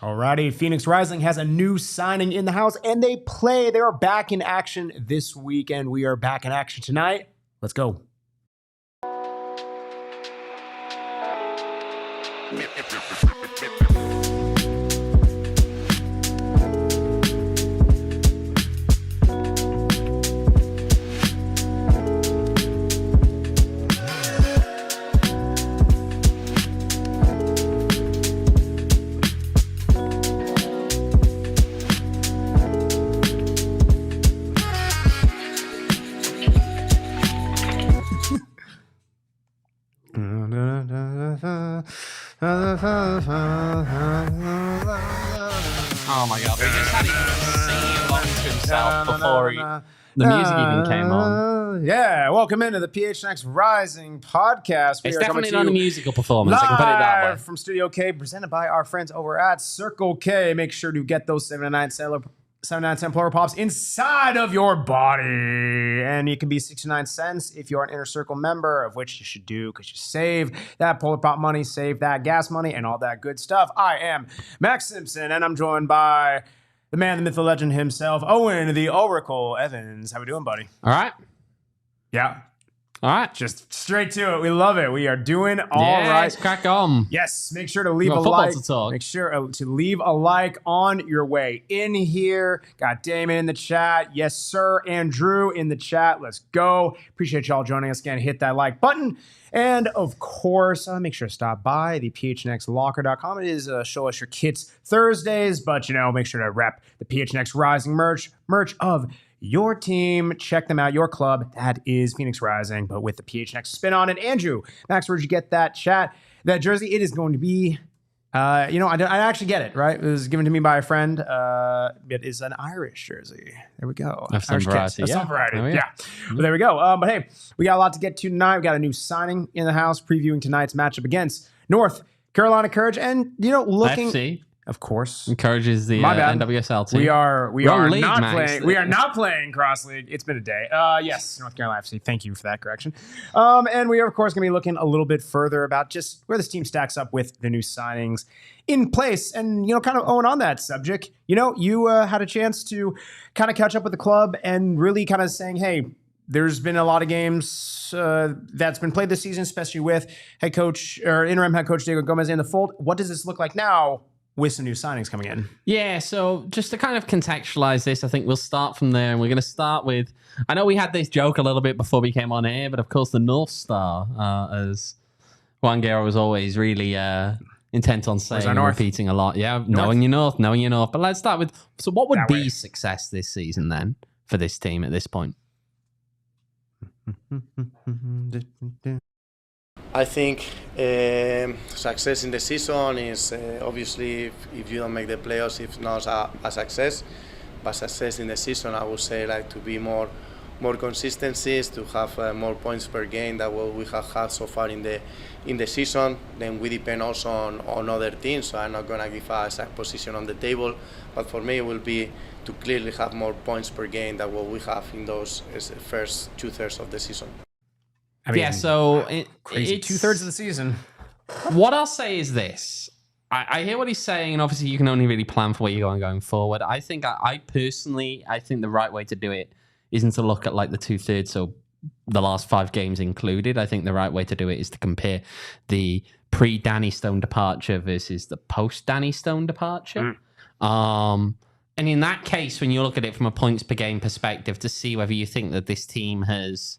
Alrighty, Phoenix Rising has a new signing in the house, and they are back in action this weekend. We are back in action tonight. Let's go. Oh my god, we just had him singing along to himself before the music even came on. Yeah, welcome into the PHNX Rising podcast. It's definitely not a musical performance, I can put it that way. From Studio K, presented by our friends over at Circle K. Make sure to get those 79-cent Pluripops Pops inside of your body. And it can be 69 cents if you're an Inner Circle member, of which you should do because you save that Polar Pop money, save that gas money, and all that good stuff. I am Max Simpson, and I'm joined by the man, the myth, the legend himself, Owain, the Oracle Evans. How we doing, buddy? All right. Yeah. All right. Just straight to it. We love it. We are doing all right. Let's crack on. Yes. Make sure to leave a like. Make sure to leave a like on your way in here. Got Damon in the chat. Yes, sir. Andrew in the chat. Let's go. Appreciate y'all joining us again. Hit that like button. And of course, make sure to stop by the phnxlocker.com. It is Show Us Your Kits Thursdays, but make sure to rep the PHNX Rising merch of your team. Check them out. Your club. That is Phoenix Rising, but with the PHNX spin on it. Andrew, Max, where'd you get that jersey? It is going to be, I actually get it, right? It was given to me by a friend. It is an Irish jersey. There we go. Of some variety. Yeah. Well, there we go. But hey, we got a lot to get to tonight. We got a new signing in the house, previewing tonight's matchup against North Carolina Courage, and looking. FC. Of course, encourages the NWSL team. We are not playing. We are not playing cross league. It's been a day. Yes, North Carolina FC. Thank you for that correction. And we are of course going to be looking a little bit further about just where this team stacks up with the new signings in place, and kind of on that subject. You had a chance to kind of catch up with the club and really kind of saying, hey, there's been a lot of games that's been played this season, especially with head coach or interim head coach Diego Gomez in the fold. What does this look like now with some new signings coming in? Yeah, so just to kind of contextualize this, I think we'll start from there, and we're going to start with, I know we had this joke a little bit before we came on air, but of course the North Star, as Juan Guerrero was always really intent on saying and repeating a lot. Yeah, knowing your North. But let's start with, so what would be success this season then for this team at this point? I think success in the season is obviously if you don't make the playoffs, if not a success. But success in the season, I would say, like to be more consistencies, to have more points per game than what we have had so far in the season. Then we depend also on other teams, so I'm not gonna give a exact position on the table. But for me, it will be to clearly have more points per game than what we have in those first 2/3 of the season. I mean, yeah, so crazy. it's 2/3 of the season. What I'll say is this. I hear what he's saying, and obviously you can only really plan for where you're going forward. I think I personally think the right way to do it isn't to look at like the 2/3, so the last 5 games included. I think the right way to do it is to compare the pre-Danny Stone departure versus the post-Danny Stone departure. And in that case, when you look at it from a points per game perspective, to see whether you think that this team has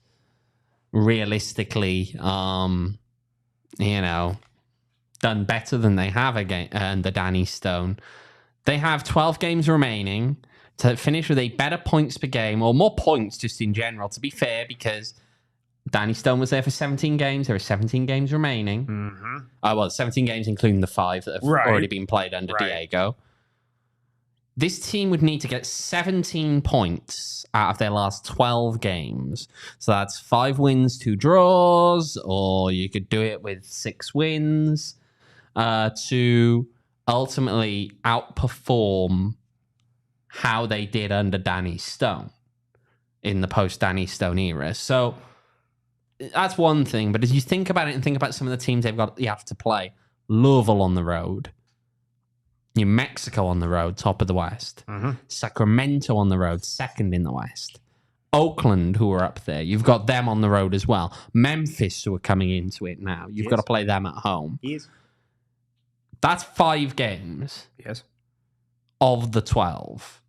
realistically, done better than they have under Danny Stone. They have 12 games remaining to finish with a better points per game, or more points just in general, to be fair, because Danny Stone was there for 17 games. There are 17 games remaining. Well, 17 games including the 5 that have already been played under Diego. This team would need to get 17 points out of their last 12 games. So that's 5 wins, 2 draws, or you could do it with 6 wins to ultimately outperform how they did under Danny Stone in the post-Danny Stone era. So that's one thing. But as you think about it and think about some of the teams you have to play, Louisville on the road, New Mexico on the road, top of the West. Sacramento on the road, second in the West. Oakland, who are up there, you've got them on the road as well. Memphis, who are coming into it now, you've got to play them at home. Yes. That's 5 games. Yes. Of the 12.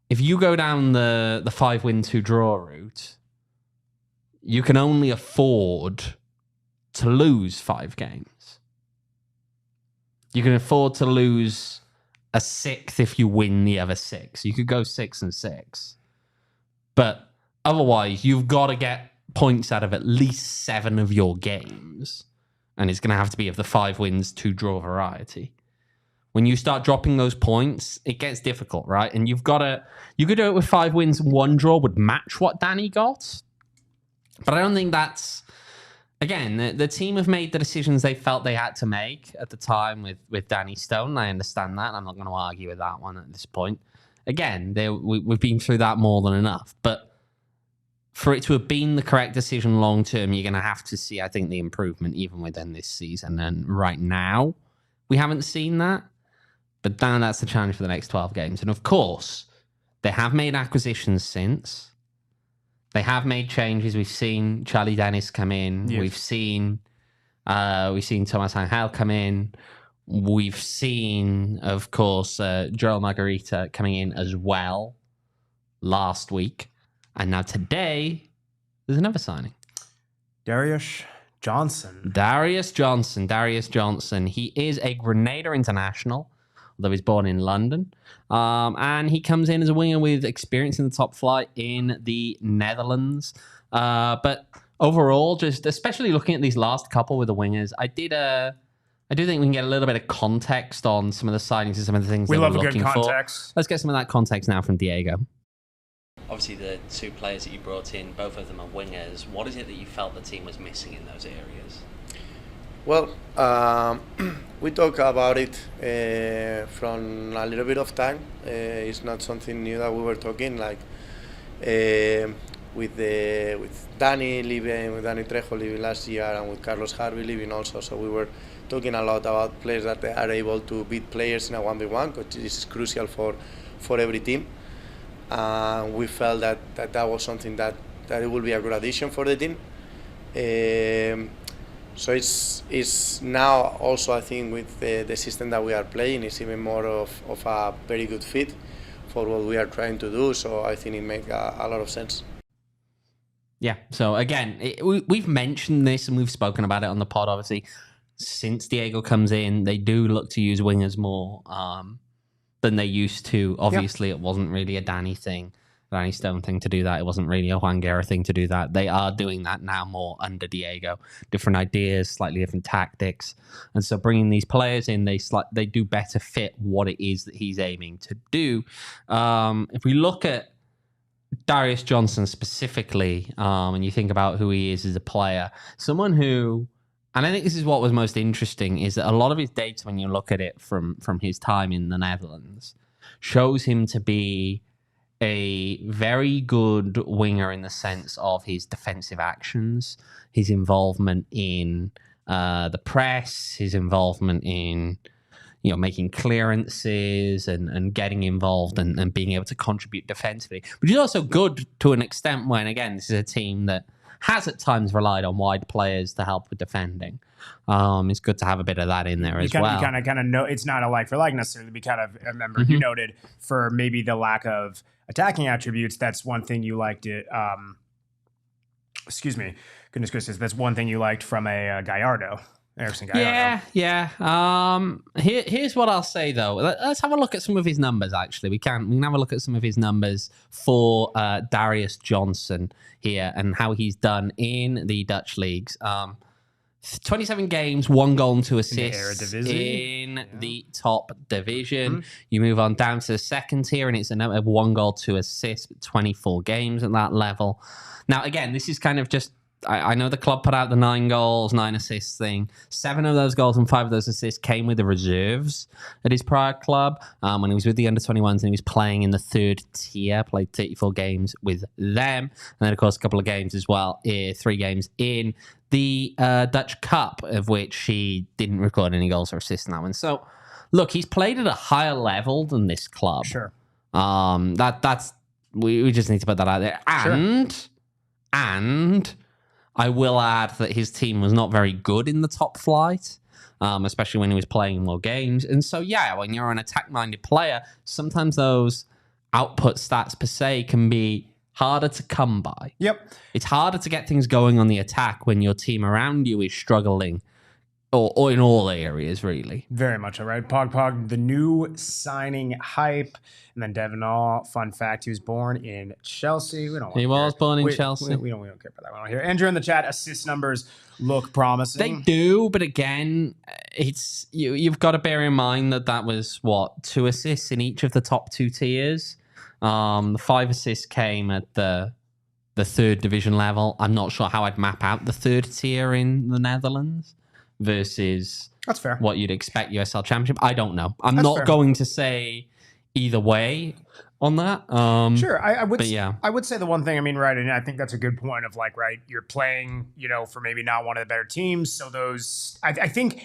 If you go down the 5-win-2-draw route, you can only afford to lose 5 games. You can afford to lose a 6th if you win the other 6. You could go 6-6. But otherwise, you've got to get points out of at least 7 of your games. And it's going to have to be of the 5-wins-2-draw variety. When you start dropping those points, it gets difficult, right? And you could do it with 5 wins and 1 draw would match what Danny got. But I don't think that's, again, the team have made the decisions they felt they had to make at the time with Danny Stone. I understand that. I'm not going to argue with that one at this point. Again, we've been through that more than enough. But for it to have been the correct decision long term, you're going to have to see, I think, the improvement even within this season. And right now, we haven't seen that. But now that's the challenge for the next 12 games. And of course, they have made acquisitions since. They have made changes. We've seen Charlie Dennis come in. Yes. We've seen Tomas Angel come in. We've seen, of course, Joel Margarita coming in as well last week. And now today, there's another signing. Darius Johnson. Darius Johnson. He is a Grenadian international, although he's born in London. And he comes in as a winger with experience in the top flight in the Netherlands. But overall, just especially looking at these last couple with the wingers, I do think we can get a little bit of context on some of the signings and some of the things we that love we're a looking good for. Context. Let's get some of that context now from Diego. Obviously, the 2 players that you brought in, both of them are wingers. What is it that you felt the team was missing in those areas? Well, we talk about it from a little bit of time. It's not something new that we were talking, like with Danny leaving, with Danny Trejo leaving last year, and with Carlos Harvey leaving also. So we were talking a lot about players that are able to beat players in a 1v1, which is crucial for every team. We felt that was something that it will be a good addition for the team. So it's now also, I think, with the system that we are playing, it's even more of a very good fit for what we are trying to do. So I think it makes a lot of sense. Yeah. So again, we've mentioned this and we've spoken about it on the pod, obviously. Since Diego comes in, they do look to use wingers more than they used to. Obviously, It wasn't really a Danny Stone thing to do that. It wasn't really a Juan Guerra thing to do that. They are doing that now more under Diego. Different ideas, slightly different tactics. And so bringing these players in, they do better fit what it is that he's aiming to do. If we look at Darius Johnson specifically, and you think about who he is as a player, someone who, and I think this is what was most interesting, is that a lot of his data, when you look at it from his time in the Netherlands, shows him to be a very good winger in the sense of his defensive actions, his involvement in the press, his involvement in making clearances and getting involved and being able to contribute defensively, which is also good to an extent when, again, this is a team that has at times relied on wide players to help with defending. It's good to have a bit of that in there as well. You kind of know it's not a like for like necessarily. We kind of remember you noted for maybe the lack of attacking attributes. That's one thing you liked it. Excuse me, goodness gracious. That's one thing you liked from a Gallardo. Erickson Gallardo. Yeah. Here's what I'll say though. Let's have a look at some of his numbers. Actually, we can have a look at some of his numbers for Darius Johnson here and how he's done in the Dutch leagues. 27 games, 1 goal and 2 assists in the top division. Mm-hmm. You move on down to the second tier, and it's another 1 goal, 2 assists, 24 games at that level. Now, again, this is kind of just, I know the club put out the 9 goals, 9 assists thing. 7 of those goals and 5 of those assists came with the reserves at his prior club when he was with the under-21s and he was playing in the third tier, played 34 games with them. And then, of course, a couple of games as well, 3 games in the Dutch Cup, of which he didn't record any goals or assists in that one. So look, he's played at a higher level than this club. Sure. That's we just need to put that out there. And I will add that his team was not very good in the top flight, especially when he was playing more games. And so, yeah, when you're an attack-minded player, sometimes those output stats per se can be harder to come by. Yep. It's harder to get things going on the attack when your team around you is struggling, or in all areas, really. Very much all right. Pog, the new signing hype. And then Devin All, fun fact, he was born in Chelsea. He was born in Chelsea. We don't care about that. We don't hear. Andrew in the chat, assist numbers look promising. They do, but again, it's you've got to bear in mind that was, 2 assists in each of the top 2 tiers. The 5 assists came at the 3rd division level. I'm not sure how I'd map out the 3rd tier in the Netherlands versus that's fair. What you'd expect USL Championship. I don't know. I'm that's not fair. going to say either way on that. Sure, I would. But yeah, I would say the one thing. I mean, right, and I think that's a good point of like, right, you're playing, for maybe not one of the better teams. So those, I think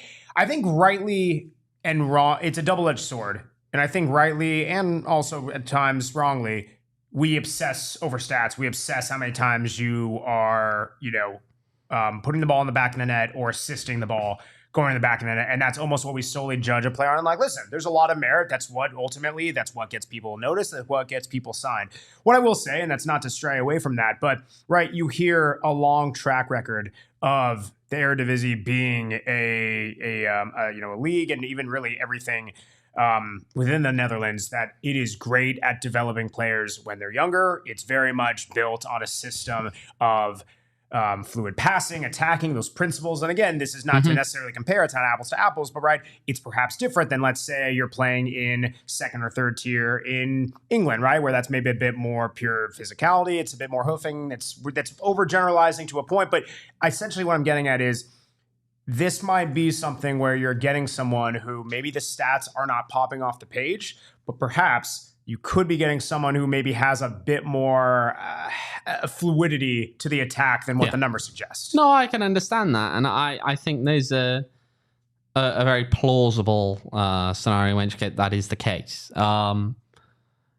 rightly and wrong. It's a double-edged sword, and I think rightly and also at times wrongly, we obsess over stats. We obsess how many times you are, putting the ball in the back of the net or assisting the ball going in the back of the net. And that's almost what we solely judge a player on. Like, listen, there's a lot of merit. That's what gets people noticed. That's what gets people signed. What I will say, and that's not to stray away from that, but right, you hear a long track record of the Eredivisie being a league and even really everything within the Netherlands, that it is great at developing players when they're younger. It's very much built on a system of fluid passing, attacking, those principles. And again, this is not to necessarily compare it to apples to apples, but right, it's perhaps different than, let's say, you're playing in 2nd or 3rd tier in England, right, where that's maybe a bit more pure physicality. It's a bit more hoofing. That's overgeneralizing to a point. But essentially what I'm getting at is this might be something where you're getting someone who maybe the stats are not popping off the page, but perhaps you could be getting someone who maybe has a bit more fluidity to the attack than what the numbers suggest. No, I can understand that. And I think there's a very plausible scenario in which that is the case.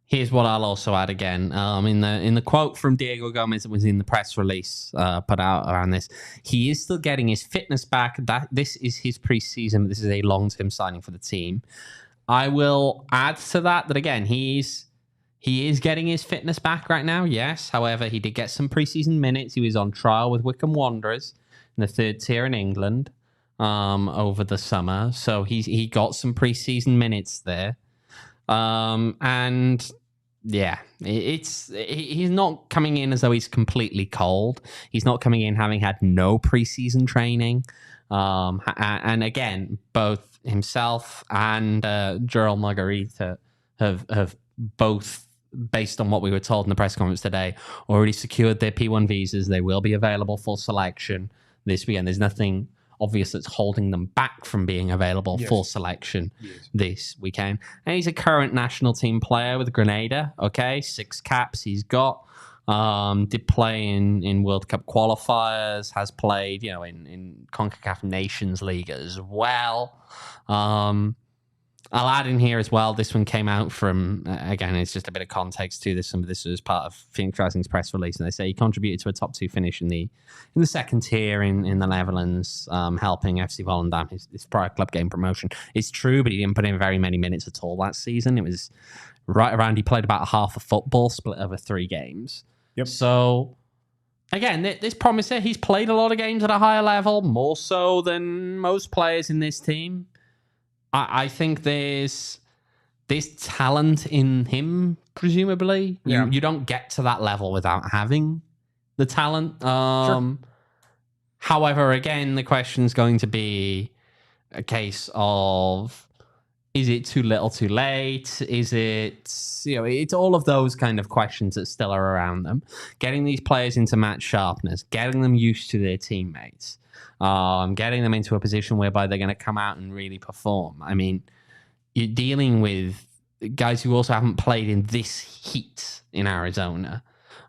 Here's what I'll also add again. In the quote from Diego Gomez that was in the press release put out around this, he is still getting his fitness back. This is his preseason. This is a long-term signing for the team. I will add to that again, he is getting his fitness back right now, yes. However, he did get some preseason minutes. He was on trial with Wycombe Wanderers in the 3rd tier in England over the summer. So he got some preseason minutes there. And yeah, he's not coming in as though he's completely cold. He's not coming in having had no preseason training. And again, both himself and Gerald Margarita have both, based on what we were told in the press conference today, already secured their P1 visas. They will be available for selection this weekend. There's nothing obvious that's holding them back from being available for selection this weekend. And he's a current national team player with Grenada. Okay, 6 caps he's got. Did play in World Cup qualifiers, has played, in CONCACAF Nations League as well. I'll add in here as well, this one came out from, again, it's just a bit of context to this. Some of this was part of Phoenix Rising's press release, and they say he contributed to a top 2 finish in the 2nd tier in the Netherlands, helping FC Volendam, his prior club game promotion. It's true, but he didn't put in very many minutes at all that season. It was right around, he played about half a football split over 3 games. Yep. So, again, this promise here, he's played a lot of games at a higher level, more so than most players in this team. I think there's talent in him, presumably. You don't get to that level without having the talent. Sure. However, again, the question's going to be a case of, is it too little too late? Is it, it's all of those kind of questions that still are around them. Getting these players into match sharpness, getting them used to their teammates, getting them into a position whereby they're going to come out and really perform. I mean, you're dealing with guys who also haven't played in this heat in Arizona,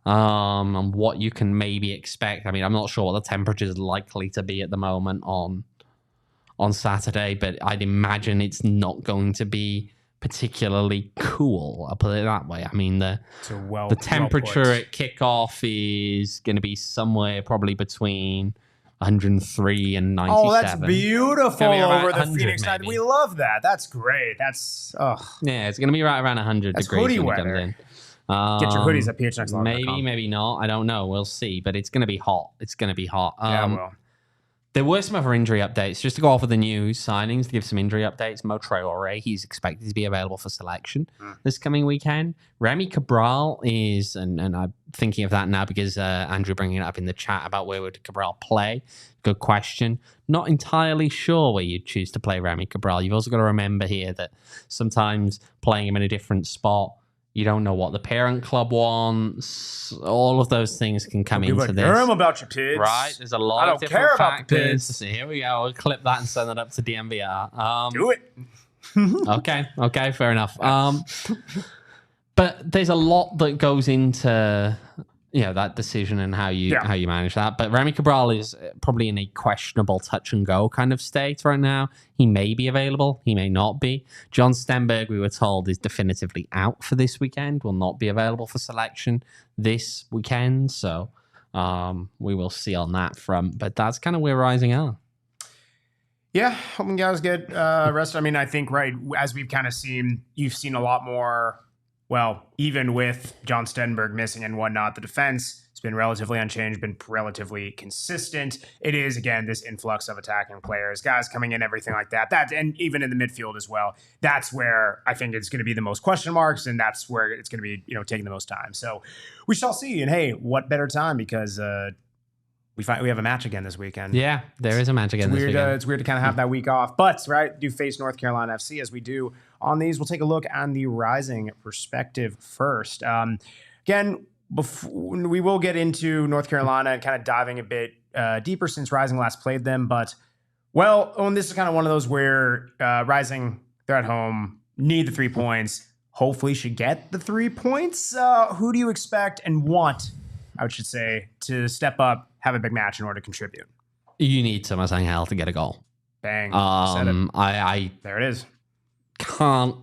and what you can maybe expect. I mean, I'm not sure what the temperature is likely to be at the moment on on Saturday, but I'd imagine it's not going to be particularly cool. I'll put it that way. I mean, the temperature at kickoff is going to be somewhere probably between 103 and 97. Oh, that's beautiful over the Phoenix side. maybe. We love that. That's great. That's Yeah, it's going to be right around 100 That's degrees hoodie when it comes weather. in. Get your hoodies at phnx.com. Maybe not. I don't know. We'll see. But it's going to be hot. It's going to be hot. Well. There were some other injury updates. Just to go off with the news signings, to give some injury updates. Mo Traore, he's expected to be available for selection this coming weekend. Remy Cabral is, and I'm thinking of that now because Andrew bringing it up in the chat about where would Cabral play. Good question. Not entirely sure where you'd choose to play Remy Cabral. You've also got to remember here that sometimes playing him in a different spot, you don't know what the parent club wants. All of those things can come into this. Care about your kids. Right? There's a lot of different factors. So here we go. We'll clip that and send that up to DMVR. Do it. Okay, fair enough. But there's a lot that goes into that decision and how you manage that. But Remy Cabral is probably in a questionable touch and go kind of state right now. He may be available, he may not be. John Stenberg, we were told, is definitively out for this weekend, will not be available for selection this weekend. So we will see on that front. But that's kind of where Rising are. Yeah, hoping guys get rested. I mean, I think, right, as we've kind of seen, you've seen a lot more. Well, even with John Stenberg missing and whatnot, the defense has been relatively unchanged, been relatively consistent. It is, again, this influx of attacking players, guys coming in, everything like that. And even in the midfield as well. That's where I think it's going to be the most question marks, and that's where it's going to be, taking the most time. So we shall see. And hey, what better time because we have a match again this weekend. Yeah, there is a match again this weekend. It's weird to kind of have that week off, but right, do face North Carolina FC as we do on these. We'll take a look on the Rising perspective first. Again, we will get into North Carolina and kind of diving a bit deeper since Rising last played them. But this is kind of one of those where Rising, they're at home, need the 3 points. Hopefully, should get the 3 points. Who do you expect and want, I should say, to step up, have a big match in order to contribute? You need Tomas Angel to get a goal. Bang. Said it. There it is. Can't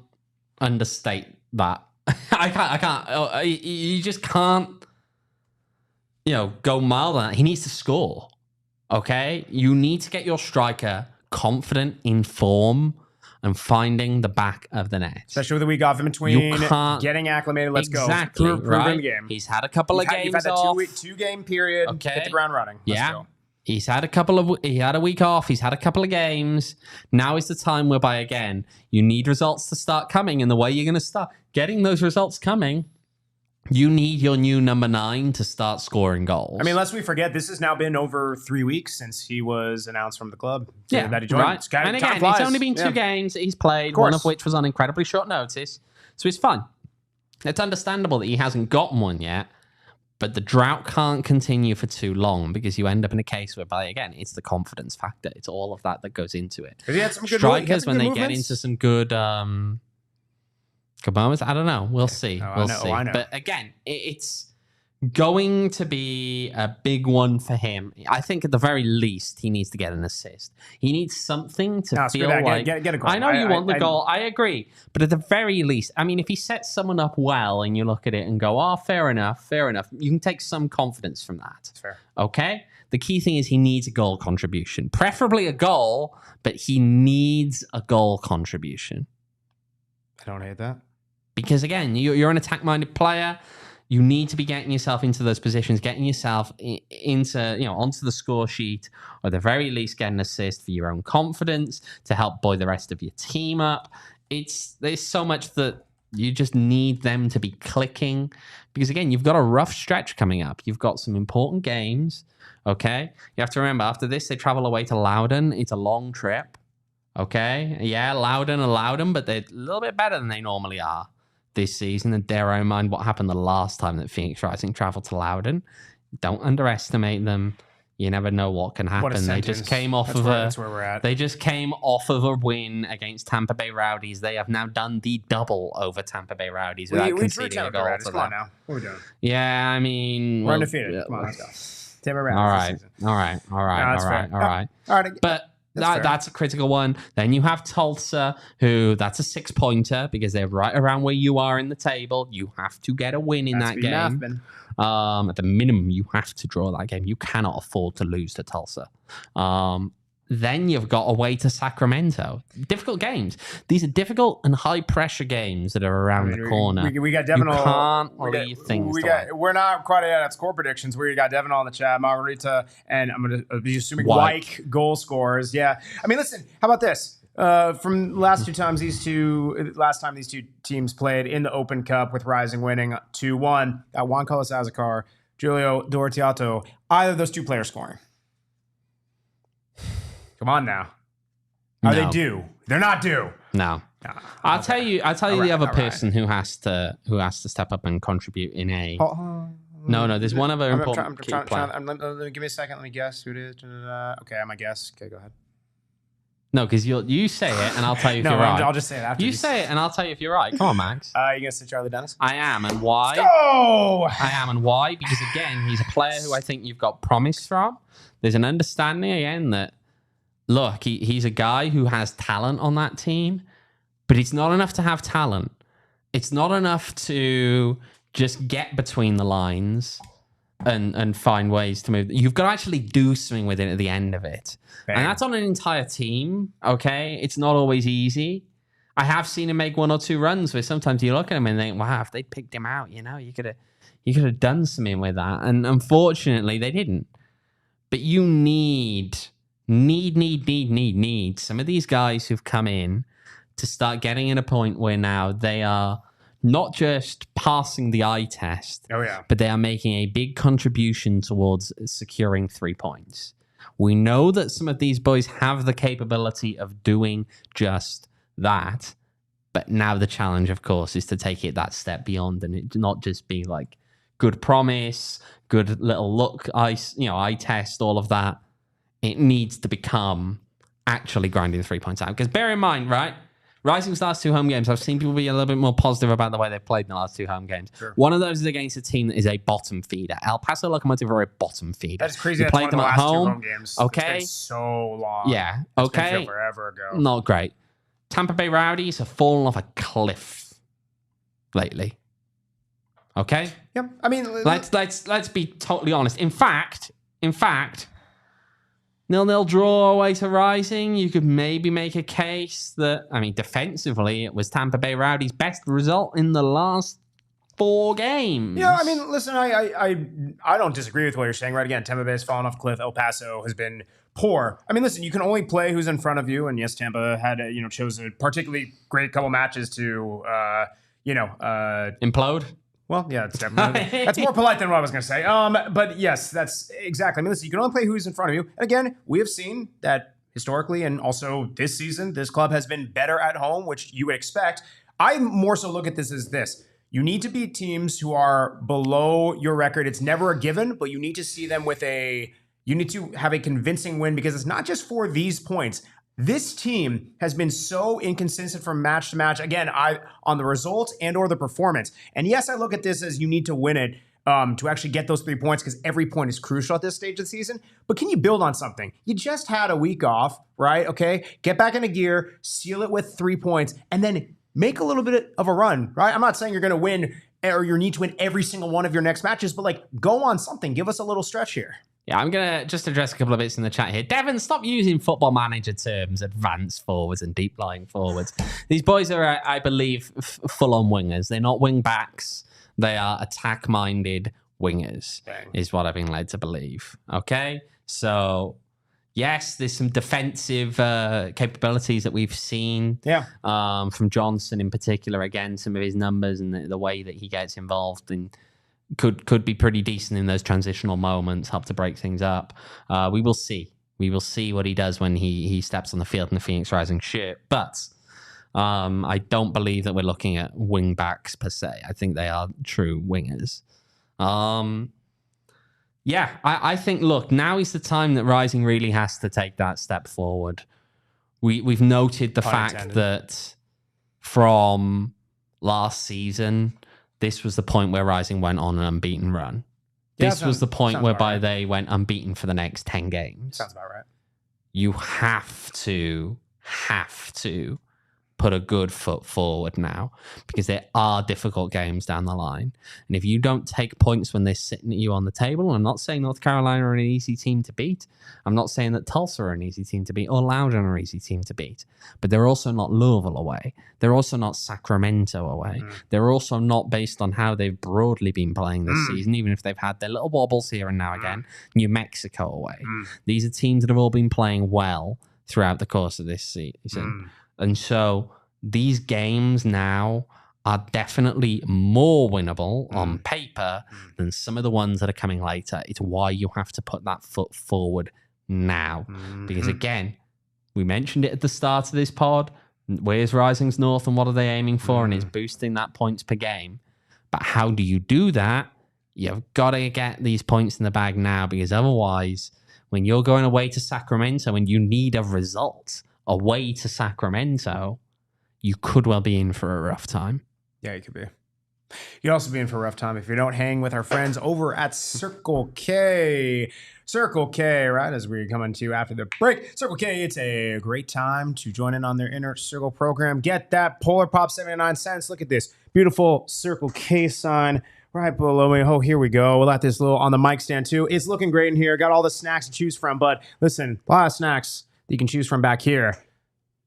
understate that. I can't. You just can't, go mild on that. He needs to score. Okay? You need to get your striker confident in form and finding the back of the net. Especially with the week off in between, getting acclimated. Let's go. Exactly, right? The game. He's had a couple of games You've had that off. two-game period. Okay. Hit the ground running. Let's go. He had a week off. He's had a couple of games. Now is the time whereby, again, you need results to start coming. And the way you're going to start getting those results coming, you need your new number 9 to start scoring goals. I mean, lest we forget, this has now been over 3 weeks since he was announced from the club. Yeah, that he joined. right. And again, it's only been 2 games that he's played, one of which was on incredibly short notice. So it's fun. It's understandable that he hasn't gotten one yet. But the drought can't continue for too long because you end up in a case whereby, again, it's the confidence factor. It's all of that goes into it. He had some good strikers, when they movements. get into some good moments, I don't know. We'll see. We'll see. I know. But again, it's going to be a big one for him. I think at the very least, he needs to get an assist. He needs something to feel like... Get a goal. I know you want the goal. I agree. But at the very least, I mean, if he sets someone up well and you look at it and go, fair enough, you can take some confidence from that. That's fair. Okay? The key thing is he needs a goal contribution. Preferably a goal, but he needs a goal contribution. I don't hate that. Because again, you're an attack-minded player. You need to be getting yourself into those positions, getting yourself into, onto the score sheet, or at the very least get an assist for your own confidence to help buoy the rest of your team up. There's so much that you just need them to be clicking because, again, you've got a rough stretch coming up. You've got some important games, okay? You have to remember, after this, they travel away to Loudoun. It's a long trip, okay? Yeah, Loudoun, but they're a little bit better than they normally are this season. And dare I remind what happened the last time that Phoenix Rising traveled to Loudoun. Don't underestimate them. You never know what can happen. They just came off that's where we're at. They just came off of a win against Tampa Bay Rowdies. They have now done the double over Tampa Bay Rowdies without conceding a goal to them. Come on now. What are we doing? Yeah, I mean, we're undefeated. Come on, let's go. Tampa Bay Rowdies. All right. But That's a critical one. Then you have Tulsa, who that's a 6-pointer because they're right around where you are in the table. You have to get a win in that game. At the minimum, you have to draw that game. You cannot afford to lose to Tulsa. Then you've got away to Sacramento. Difficult games. These are difficult and high-pressure games that are around the corner. We got Devin. You can't leave things We're not quite at score predictions. We got Devin on the chat, Margarita, and I'm going to be assuming Wyke goal scorers. Yeah. I mean, listen, how about this? From last time these two teams played in the Open Cup with Rising winning 2-1, Juan Carlos Azacar, Julio Dortiato, either of those two players scoring. Come on now. Are they due? They're not due. No. I'll tell you the other person who has to step up and contribute in a. No, there's one other important player. Give me a second. Let me guess who it is. Okay, I'm a guess. Okay, go ahead. No, because you say it and I'll tell you if you're right. I'll just say it after. You say it and I'll tell you if you're right. Come on, Max. You gonna say Charlie Dennis? I am, and why? I am, and why? Because again, he's a player who I think you've got promise from. There's an understanding again that. Look, he's a guy who has talent on that team, but it's not enough to have talent. It's not enough to just get between the lines and find ways to move. You've got to actually do something with it at the end of it. Bang. And that's on an entire team, okay? It's not always easy. I have seen him make one or two runs where sometimes you look at him and think, wow, if they picked him out, you could have done something with that. And unfortunately, they didn't. But you need some of these guys who've come in to start getting in a point where now they are not just passing the eye test, but they are making a big contribution towards securing 3 points. We know that some of these boys have the capability of doing just that, but now the challenge, of course, is to take it that step beyond and it not just be like good promise, good little look, eye test, all of that. It needs to become actually grinding 3 points out. Because bear in mind, right? Rising's last 2 home games, I've seen people be a little bit more positive about the way they've played in the last 2 home games. Sure. One of those is against a team that is a bottom feeder. El Paso Locomotive are a bottom feeder. That's crazy. That's played them at home. 2 home games. Okay. It's been so long. Yeah. Okay. It's been forever ago. Not great. Tampa Bay Rowdies have fallen off a cliff lately. Okay. Yep. I mean, let's be totally honest. In fact. 0-0 draw away to Rising. You could maybe make a case that, defensively, it was Tampa Bay Rowdy's best result in the last 4 games. Yeah, I mean, listen, I don't disagree with what you're saying. Right, again, Tampa Bay has fallen off a cliff. El Paso has been poor. I mean, listen, you can only play who's in front of you, and yes, Tampa had chose a particularly great couple matches to implode. Well, yeah, it's definitely that's more polite than what I was going to say. But yes, that's exactly. I mean, listen, you can only play who's in front of you. And again, we have seen that historically, and also this season, this club has been better at home, which you would expect. I more so look at this as this: you need to beat teams who are below your record. It's never a given, but you need to see them you need to have a convincing win because it's not just for these points. This team has been so inconsistent from match to match. Again, on the results and or the performance. And yes, I look at this as you need to win it to actually get those 3 points because every point is crucial at this stage of the season. But can you build on something? You just had a week off, right? Okay, get back into gear, seal it with 3 points, and then make a little bit of a run, right? I'm not saying you're going to win or you need to win every single one of your next matches, but go on something. Give us a little stretch here. Yeah, I'm going to just address a couple of bits in the chat here. Devin, stop using football manager terms, advanced forwards and deep lying forwards. These boys are, I believe, full-on wingers. They're not wing backs. They are attack-minded wingers, is what I've been led to believe. Okay? So, yes, there's some defensive capabilities that we've seen from Johnson in particular. Again, some of his numbers and the way that he gets involved in could be pretty decent in those transitional moments, help to break things up. We will see. We will see what he does when he steps on the field in the Phoenix Rising shirt. But I don't believe that we're looking at wing backs per se. I think they are true wingers. I think, look, now is the time that Rising really has to take that step forward. We've noted the fact that from last season, this was the point where Rising went on an unbeaten run. This was the point whereby they went unbeaten for the next 10 games. Sounds about right. you have to put a good foot forward now, because there are difficult games down the line. And if you don't take points when they're sitting at you on the table, I'm not saying North Carolina are an easy team to beat. I'm not saying that Tulsa are an easy team to beat or Loudoun are an easy team to beat. But they're also not Louisville away. They're also not Sacramento away. They're also not, based on how they've broadly been playing this season, even if they've had their little wobbles here and now again, New Mexico away. These are teams that have all been playing well throughout the course of this season. And so these games now are definitely more winnable on paper than some of the ones that are coming later. It's why you have to put that foot forward now. Because again, we mentioned it at the start of this pod. Where's Rising's North and what are they aiming for? And it's boosting that points per game. But how do you do that? You've got to get these points in the bag now, because otherwise, when you're going away to Sacramento and you need a result away to Sacramento, you could well be in for a rough time. Yeah, you could be. You'd also be in for a rough time if you don't hang with our friends over at Circle K. Circle K, right, as we're coming to you after the break. Circle K, it's a great time to join in on their Inner Circle program. Get that Polar Pop 79 cents. Look at this beautiful Circle K sign right below me. Oh, here we go. We'll let this little on the mic stand too. It's looking great in here. Got all the snacks to choose from, but listen, a lot of snacks that you can choose from back here.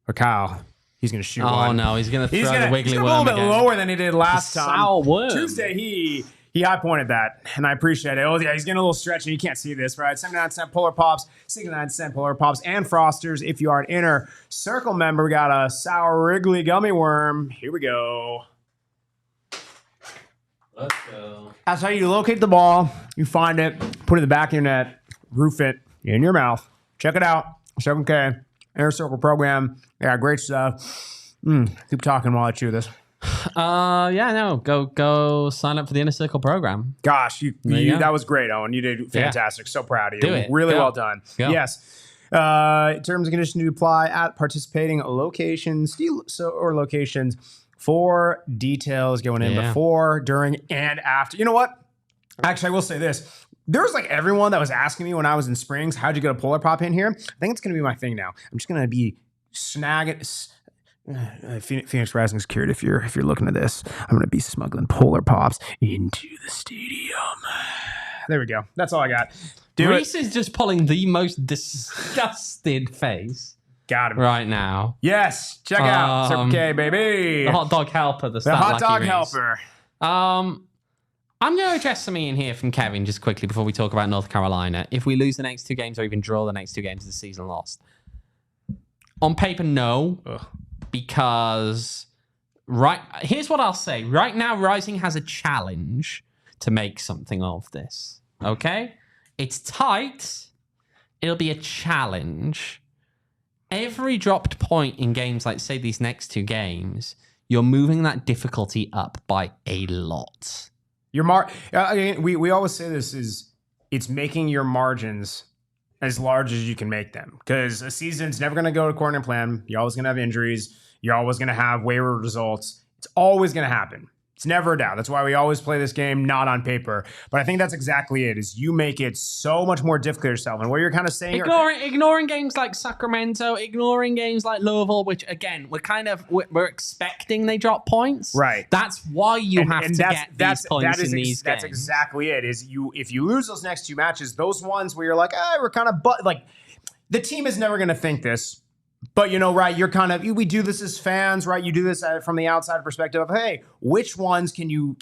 Or Kyle, he's going to shoot one. Oh, no, he's going to throw the wiggly he's worm a little bit again. lower than he did last time. Sour worm. Tuesday, he high-pointed that, and I appreciate it. Oh, yeah, he's getting a little stretchy. You can't see this, right? 79-cent Polar Pops, 69-cent Polar Pops, and Frosters. If you are an Inner Circle member, we got a sour Wrigley gummy worm. Here we go. Let's go. That's how you locate the ball. You find it, put it in the back of your net, roof it in your mouth. Check it out. Circle K, Inner Circle program. They got great stuff. Keep talking while I chew this. Go sign up for the Inner Circle program. Gosh, that was great, Owen. You did fantastic. Yeah. So proud of you. Do it. Really well done. Go. Yes. Terms and conditions to apply at participating locations or locations. For details going in before, during, and after. You know what? Actually, I will say this. There was like everyone that was asking me when I was in Springs, how'd you get a Polar Pop in here? I think it's going to be my thing now. I'm just going to be snagging. Phoenix Rising Security, if you're looking at this, I'm going to be smuggling Polar Pops into the stadium. There we go. That's all I got. Reese is just pulling the most disgusted face. Got him. Right now. Yes. Check out Circle K, baby. The hot dog helper. The hot dog helper. I'm going to address something in here from Kevin just quickly before we talk about North Carolina. If we lose the next two games or even draw the next two games of the season lost. On paper, no. Because here's what I'll say. Right now, Rising has a challenge to make something of this. Okay? It's tight. It'll be a challenge. Every dropped point in games, like say these next two games, you're moving that difficulty up by a lot. We always say this is it's making your margins as large as you can make them, because a season's never going to go according to plan. You're always going to have injuries. You're always going to have wayward results. It's always going to happen. It's never a doubt. That's why we always play this game not on paper. But I think that's exactly it, is you make it so much more difficult for yourself. And what you're kind of saying... Ignoring games like Sacramento, ignoring games like Louisville, which, again, we're expecting they drop points. Right. That's why you have to get these points in these games. That's exactly it, is if you lose those next two matches, those ones where you're like, we're kind of... the team is never going to think this. But, right, you're kind of, we do this as fans, right? You do this from the outside perspective of, hey, which ones can you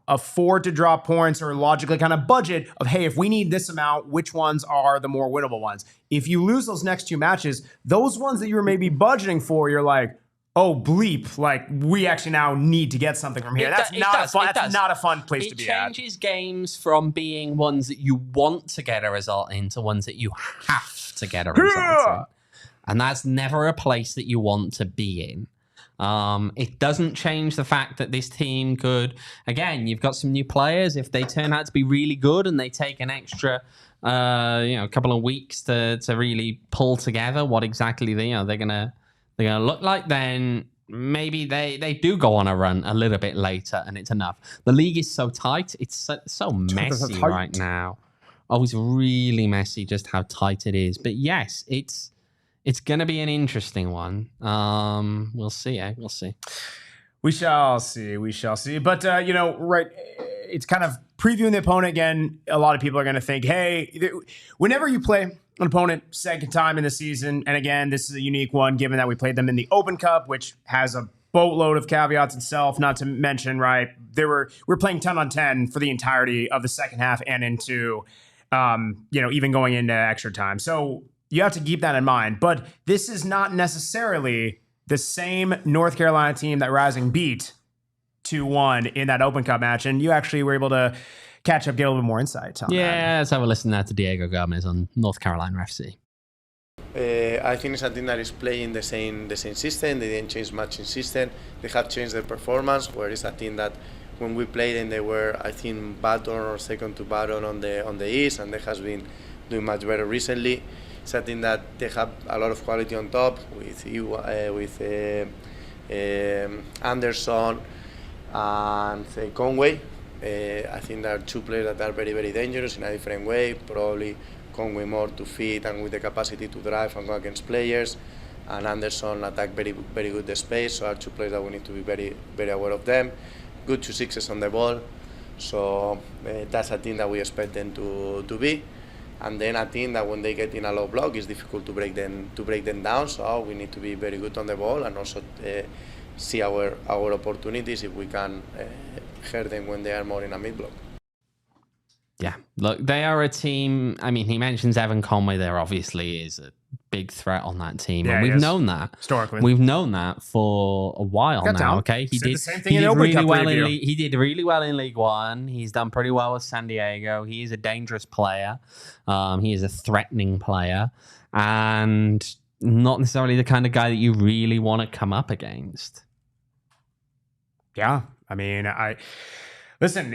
afford to drop points, or logically kind of budget of, hey, if we need this amount, which ones are the more winnable ones? If you lose those next two matches, those ones that you were maybe budgeting for, you're like, oh, bleep, like we actually now need to get something from here. That's not a fun place to be at. It changes games from being ones that you want to get a result in to ones that you have to get a result in. And that's never a place that you want to be in. It doesn't change the fact that this team could, again, you've got some new players. If they turn out to be really good and they take an extra, couple of weeks to really pull together what exactly they're gonna look like, then maybe they do go on a run a little bit later, and it's enough. The league is so tight; it's so messy right now. always really messy just how tight it is. But yes, it's going to be an interesting one. We'll see. We'll see. We shall see. We shall see. But, right, it's kind of previewing the opponent again. A lot of people are going to think, hey, whenever you play an opponent second time in the season, and again, this is a unique one given that we played them in the Open Cup, which has a boatload of caveats itself, not to mention, right, we're playing 10 on 10 for the entirety of the second half and into, even going into extra time. So you have to keep that in mind. But this is not necessarily the same North Carolina team that Rising beat 2-1 in that Open Cup match. And you actually were able to catch up, get a little bit more insight on that. Yeah, let's have a listen now to Diego Gomez on North Carolina FC. I think it's a team that is playing the same system. They didn't change much in system. They have changed their performance, where it's a team that when we played them, they were, I think, bottom or second to bottom on the East, and they has been doing much better recently. It's a team that they have a lot of quality on top with Anderson and Conway. I think there are two players that are very, very dangerous in a different way. Probably Conway more to feed and with the capacity to drive and go against players, and Anderson attack very, very good the space. So are two players that we need to be very, very aware of them. Good 2-6s on the ball. So that's a team that we expect them to be. And then a team that when they get in a low block, it's difficult to break them down. So we need to be very good on the ball and also see our opportunities if we can hurt them when they are more in a mid block. Yeah, look, they are a team. I mean, he mentions Evan Conway there obviously is a big threat on that team. Yeah, and we've known that. Historically. We've known that for a while now, okay? He did really well in League One. He's done pretty well with San Diego. He is a dangerous player. He is a threatening player. And not necessarily the kind of guy that you really want to come up against. Yeah, I mean, listen,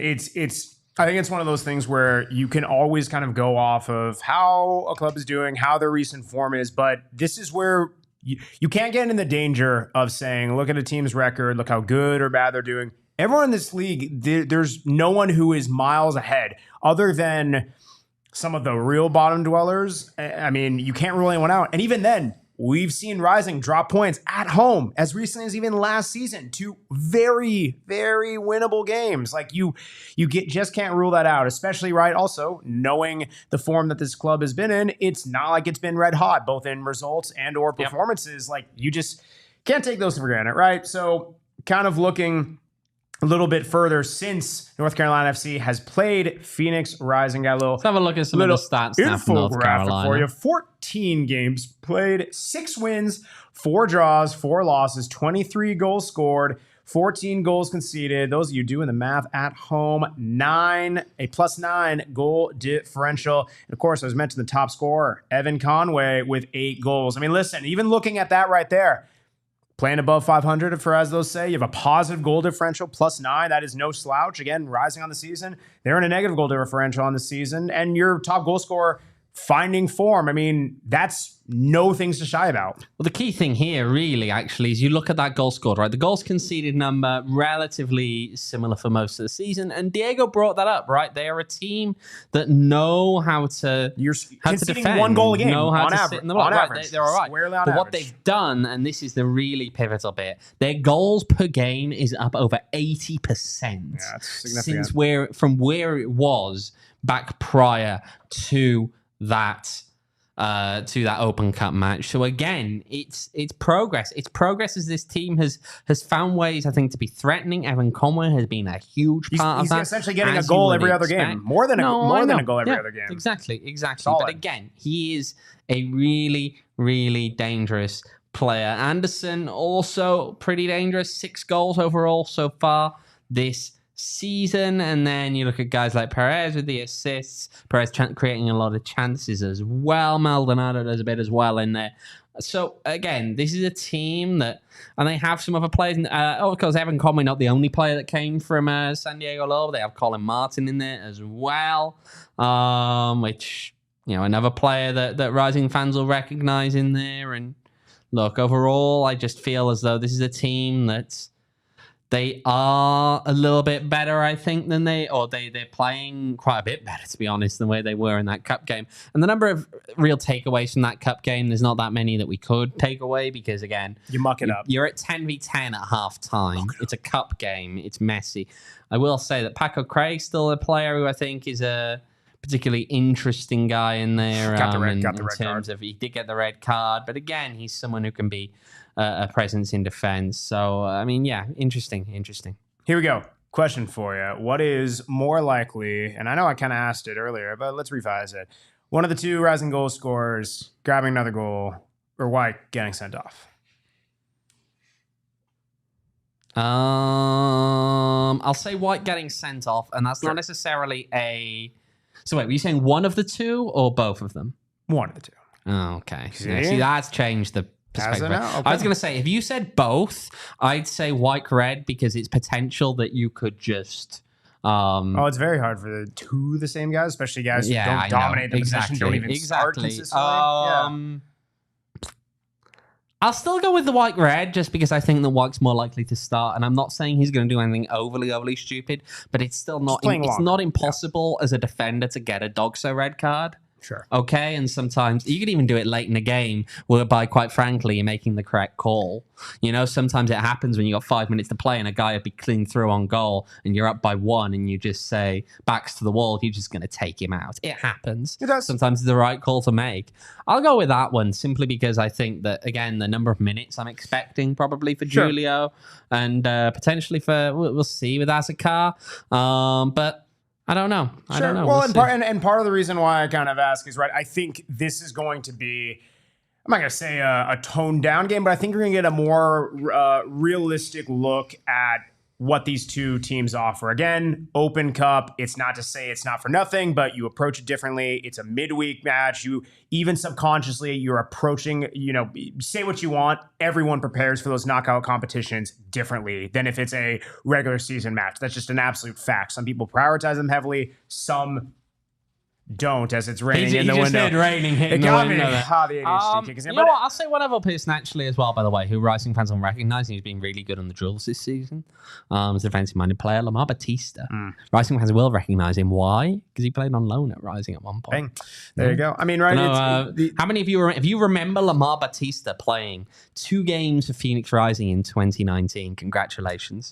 I think it's one of those things where you can always kind of go off of how a club is doing, how their recent form is, but this is where you can't get in the danger of saying, look at a team's record, look how good or bad they're doing. Everyone in this league, there's no one who is miles ahead other than some of the real bottom dwellers. I mean, you can't rule anyone out. And even then, we've seen Rising drop points at home as recently as even last season to very, very winnable games. Like you just can't rule that out, especially, right? Also, knowing the form that this club has been in, it's not like it's been red hot, both in results and or performances. Yep. Like you just can't take those for granted, right? So kind of looking a little bit further since North Carolina FC has played Phoenix Rising. Got a little, let's have a look at some of the stats now from North Carolina. For you. 14 games played, 6 wins, 4 draws, 4 losses, 23 goals scored, 14 goals conceded. Those of you doing the math at home, a +9 goal differential. And of course, I was mentioning the top scorer, Evan Conway, with 8 goals. I mean, listen, even looking at that right there, playing above 500, for as those say, you have a positive goal differential, +9. That is no slouch. Again, Rising on the season. They're in a negative goal differential on the season. And your top goal scorer finding form. I mean, that's no things to shy about. Well, the key thing here really actually is you look at that goal scored, right? The goals conceded number relatively similar for most of the season. And Diego brought that up, right? They are a team that know how to defend. 1 goal a game know how on to average. sit in the box. On right, average. they're all right. But what they've done, and this is the really pivotal bit, their goals per game is up over 80%. Yeah, that's significant. From where it was back prior to that Open Cup match. So again, it's progress. It's progress as this team has found ways, I think, to be threatening. Evan Conway has been a huge part of that. He's essentially getting a goal every other game. More than a goal every other game. Exactly. Solid. But again, he is a really, really dangerous player. Anderson also pretty dangerous. 6 goals overall so far this season. And then you look at guys like Perez with the assists. Perez creating a lot of chances as well. Maldonado does a bit as well in there. So again, this is a team that, and they have some other players. Of course, Evan Conway, not the only player that came from San Diego Lobo. They have Colin Martin in there as well, which, another player that Rising fans will recognize in there. And look, overall, I just feel as though this is a team that's They are a little bit better, I think, than they're playing quite a bit better, to be honest, than where they were in that cup game. And the number of real takeaways from that cup game, there's not that many that we could take away because, again, you muck it up. You're at 10v10 at half time. It's a cup game. It's messy. I will say that Paco Craig's still a player who I think is a particularly interesting guy in there. Got the red card. He did get the red card, but again, he's someone who can be a presence in defense. So, I mean, yeah, interesting. Here we go. Question for you. What is more likely, and I know I kind of asked it earlier, but let's revise it. One of the two rising goal scorers grabbing another goal or White getting sent off? I'll say White getting sent off, and that's not necessarily a... So wait, were you saying one of the two or both of them? One of the two. Oh, okay. See, that's changed the perspective. Okay. I was going to say, if you said both, I'd say White red because it's potential that you could just... it's very hard for the same guys, especially guys who don't dominate the position, don't even start consistently. I'll still go with the White red just because I think the White's more likely to start, and I'm not saying he's going to do anything overly stupid, but it's still not impossible as a defender to get a Dogso red card. Sure. Okay, and sometimes you can even do it late in the game whereby, quite frankly, you're making the correct call. You know, sometimes it happens when you got 5 minutes to play and a guy would be clean through on goal and you're up by 1 and you just say, backs to the wall, you're just going to take him out. It happens. It does. Sometimes it's the right call to make. I'll go with that one simply because I think that, again, the number of minutes I'm expecting probably for Julio and potentially for, we'll see with Azekar. But I don't know. I don't know. Well, and part of the reason why I kind of ask is, right, I think this is going to be, I'm not going to say a toned down game, but I think you're going to get a more realistic look at what these two teams offer. Again, Open Cup, it's not to say it's not for nothing, but you approach it differently. It's a midweek match. You even subconsciously, you're approaching, say what you want. Everyone prepares for those knockout competitions differently than if it's a regular season match. That's just an absolute fact. Some people prioritize them heavily. Some don't, as it's raining in the window. He just said raining hitting the window. The ADHD kicks in. You know what? I'll say one other person actually as well, by the way, who Rising fans will recognise. He's been really good on the drills this season. As a defensive-minded player, Lamar Batista. Rising fans will recognise him. Why? Because he played on loan at Rising at one point. Bang. There you go. I mean, right? How many of you if you remember Lamar Batista playing 2 games for Phoenix Rising in 2019? Congratulations.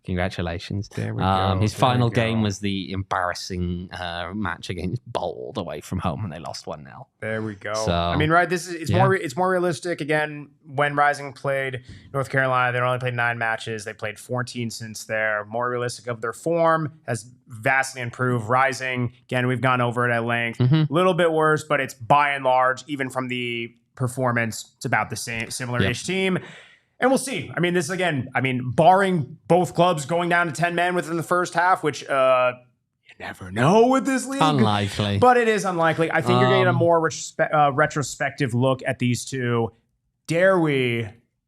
There we go. His final game was the embarrassing match against Bold away from home, and they lost 1-0. There we go. So, I mean, right? It's more realistic. Again, when Rising played North Carolina, they only played 9 matches. They played 14 since there. More realistic of their form has vastly improved. Rising, again, we've gone over it at length. A little bit worse, but it's by and large, even from the performance, it's about the same, similar-ish team. And we'll see. I mean, this again, barring both clubs going down to 10 men within the first half, which you never know with this league. Unlikely. But it is unlikely. I think you're getting a more retrospective look at these two. Dare we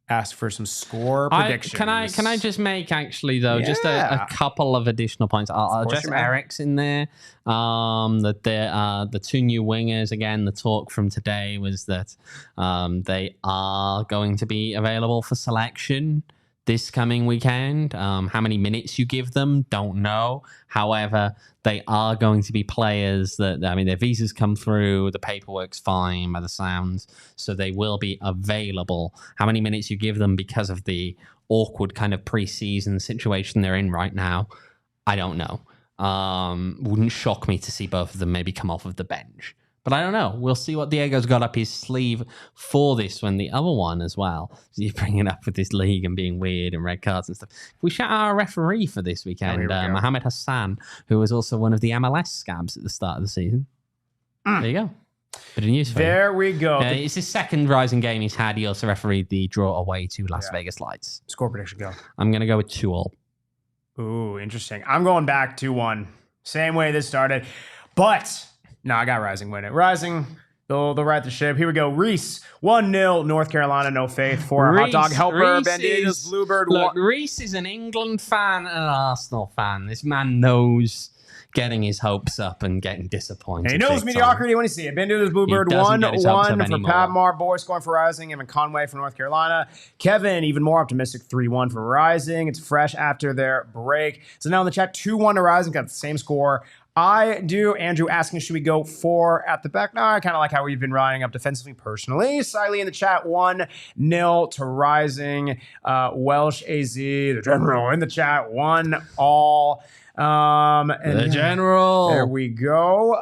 ask for some score predictions? Can I just make, actually, though, just a couple of additional points? I'll just Eric's in there. The 2 new wingers, again, the talk from today was that they are going to be available for selection this coming weekend. How many minutes you give them, don't know. However, they are going to be players that, their visas come through, the paperwork's fine by the sounds, so they will be available. How many minutes you give them because of the awkward kind of preseason situation they're in right now, I don't know. Wouldn't shock me to see both of them maybe come off of the bench. But I don't know. We'll see what Diego's got up his sleeve for this one. The other one as well. So you bring it up with this league and being weird and red cards and stuff. We shout out our referee for this weekend, Mohamed Hassan, who was also one of the MLS scabs at the start of the season. There you go. Bit of news for There we go. It's his second Rising game he's had. He also refereed the draw away to Las Vegas Lights. Score prediction, go. I'm going to go with 2-2. Ooh, interesting. I'm going back 2-1. Same way this started. But... no, I got Rising winning. Rising, they'll right the ship. Here we go. Reese, 1-0, North Carolina, no faith for our hot dog helper, Bandidos Bluebird. Look, Reese is an England fan and an Arsenal fan. This man knows getting his hopes up and getting disappointed. And he knows mediocrity when he sees it. Been to his Bluebird 1-1 for Pat Marr. Boy scoring for Rising. Evan Conway from North Carolina. Kevin, even more optimistic, 3-1 for Rising. It's fresh after their break. So now in the chat, 2-1 to Rising. Got the same score. I do. Andrew asking, should we go 4 at the back? No, I kind of like how we've been riding up defensively personally. Siley in the chat, 1-0 to Rising. Welsh AZ, the general in the chat, 1-all. And the general. There we go.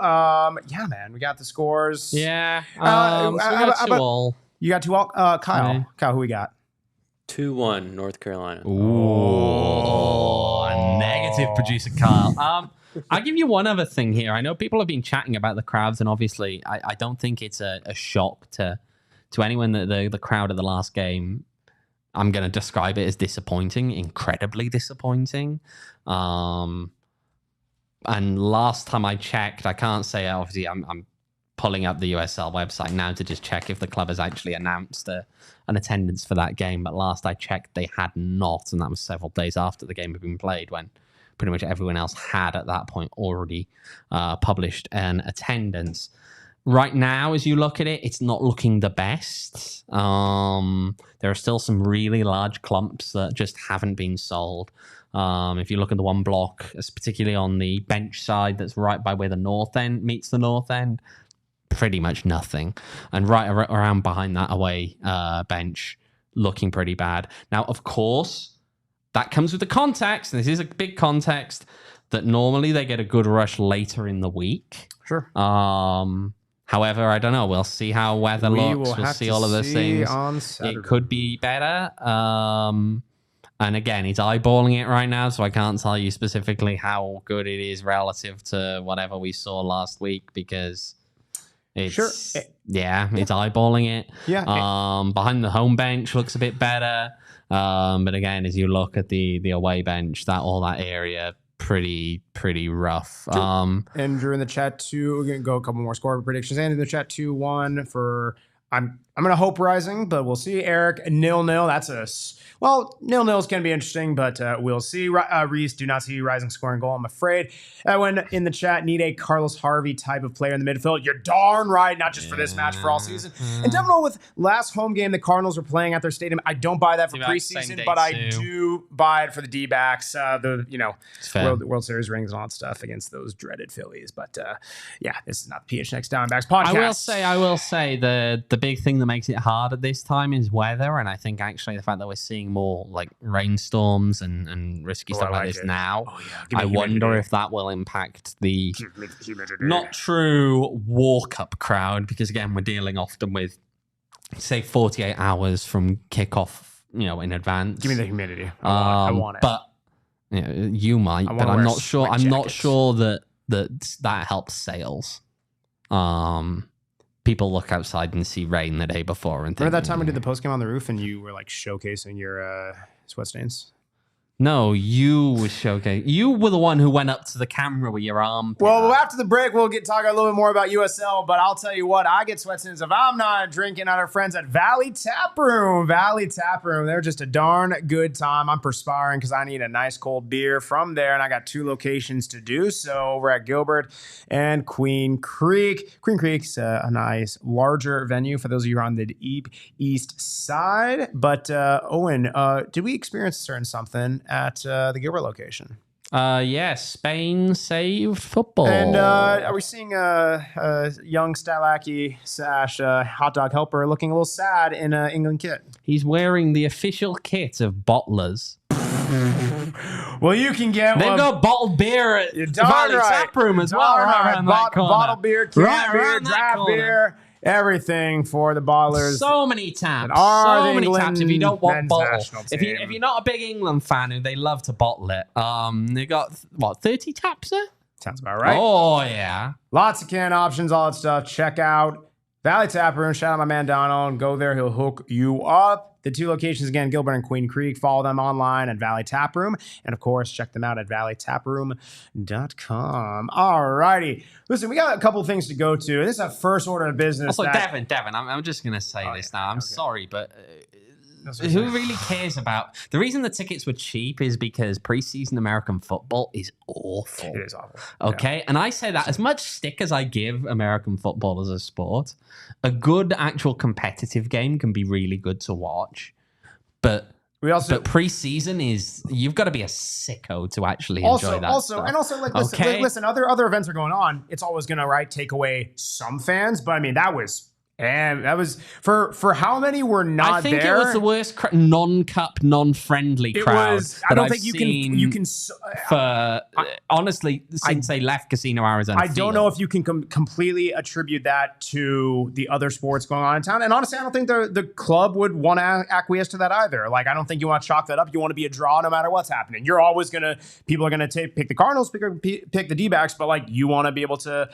Yeah, man, we got the scores. Yeah. So we got 2-all. You got 2-all? Kyle. Okay. Kyle, who we got? 2-1 North Carolina. Ooh, negative producer Kyle. I'll give you one other thing here. I know people have been chatting about the crowds, and obviously I don't think it's a shock to anyone that the crowd at the last game. I'm going to describe it as disappointing, incredibly disappointing. And last time I checked, I can't say, obviously I'm pulling up the USL website now to just check if the club has actually announced an attendance for that game. But last I checked, they had not, and that was several days after the game had been played, when pretty much everyone else had at that point already published an attendance. Right now, as you look at it, it's not looking the best. There are still some really large clumps that just haven't been sold. If you look at the one block, particularly on the bench side that's right by where the north end meets the north end, pretty much nothing. And right around behind that away bench, looking pretty bad. Now, of course, that comes with the context, and this is a big context, that normally they get a good rush later in the week. Sure. However, I don't know. We'll see how weather looks. We'll see all of those things. It could be better. And again, he's eyeballing it right now, so I can't tell you specifically how good it is relative to whatever we saw last week, because it's it's eyeballing it. Yeah. Behind the home bench looks a bit better. But again, as you look at the away bench, all that area, pretty rough. Andrew in the chat too. We're gonna go a couple more score predictions. Andrew in the chat 2-1 for. I'm gonna hope Rising, but we'll see. Eric 0-0. That's 0-0s can be interesting, but we'll see. Reese, do not see Rising scoring goal, I'm afraid. Edwin in the chat, need a Carlos Harvey type of player in the midfield. You're darn right, not just for this match, for all season. And definitely with last home game the Cardinals were playing at their stadium, I don't buy that for preseason, but I do buy it for the D-backs, World Series rings and all that stuff against those dreaded Phillies. But this is not the PHNX Diamondbacks podcast. I will say the big thing that makes it hard at this time is weather, and I think actually the fact that we're seeing more like rainstorms and risky stuff like this now, I wonder if that will impact the not true walk-up crowd, because again, we're dealing often with, say, 48 hours from kickoff, in advance. Give me the humidity. I want it. But you might, but I'm not sure. I'm not sure that helps sales. People look outside and see rain the day before and think, remember that time we did the post game on the roof and you were like showcasing your sweat stains? No, you were showcasing. You were the one who went up to the camera with your arm. Well, after the break, we'll talk a little bit more about USL, but I'll tell you what, I get sweat stains if I'm not drinking at our friends at Valley Tap Room. Valley Tap Room, they're just a darn good time. I'm perspiring because I need a nice cold beer from there, and I got 2 locations to do so over at Gilbert and Queen Creek. Queen Creek's a nice, larger venue for those of you who are on the east side. But Owen, did we experience a certain something at the Gilbert location? Yes, Spain saved football. And are we seeing a young Stalaki / hot dog helper looking a little sad in an England kit? He's wearing the official kit of Bottlers. Well, you can get They've got bottled beer at Valley Tap Room as well. Bottled beer, canned beer, draft beer. Everything for the bottlers. So many taps. So many taps. If you don't want bottle, if you're not a big England fan, and they love to bottle it, they got 30 taps there. Sounds about right. Oh yeah, lots of can options, all that stuff. Check out Valley Tap Room. Shout out my man Donald. Go there, he'll hook you up. The 2 locations again, Gilbert and Queen Creek. Follow them online at Valley Tap Room. And of course, check them out at valleytaproom.com. All righty. Listen, we got a couple things to go to. This is a first order of business. Also, Devin, I'm just going to say this now. I'm sorry, but Who really cares about... The reason the tickets were cheap is because preseason American football is awful. It is awful. Okay? Yeah. And I say that as much stick as I give American football as a sport, a good actual competitive game can be really good to watch. But preseason is... You've got to be a sicko to actually enjoy that stuff. Listen, other events are going on. It's always going to, take away some fans. But, I mean, that was for how many were not there. I think it was the worst non-cup, non-friendly crowd. I don't think you can. Honestly, since they left Casino Arizona, I don't know if you can completely attribute that to the other sports going on in town. And honestly, I don't think the club would want to acquiesce to that either. Like, I don't think you want to chalk that up. You want to be a draw no matter what's happening. You're always people are gonna pick the Cardinals, pick the D-backs, but you want to be able to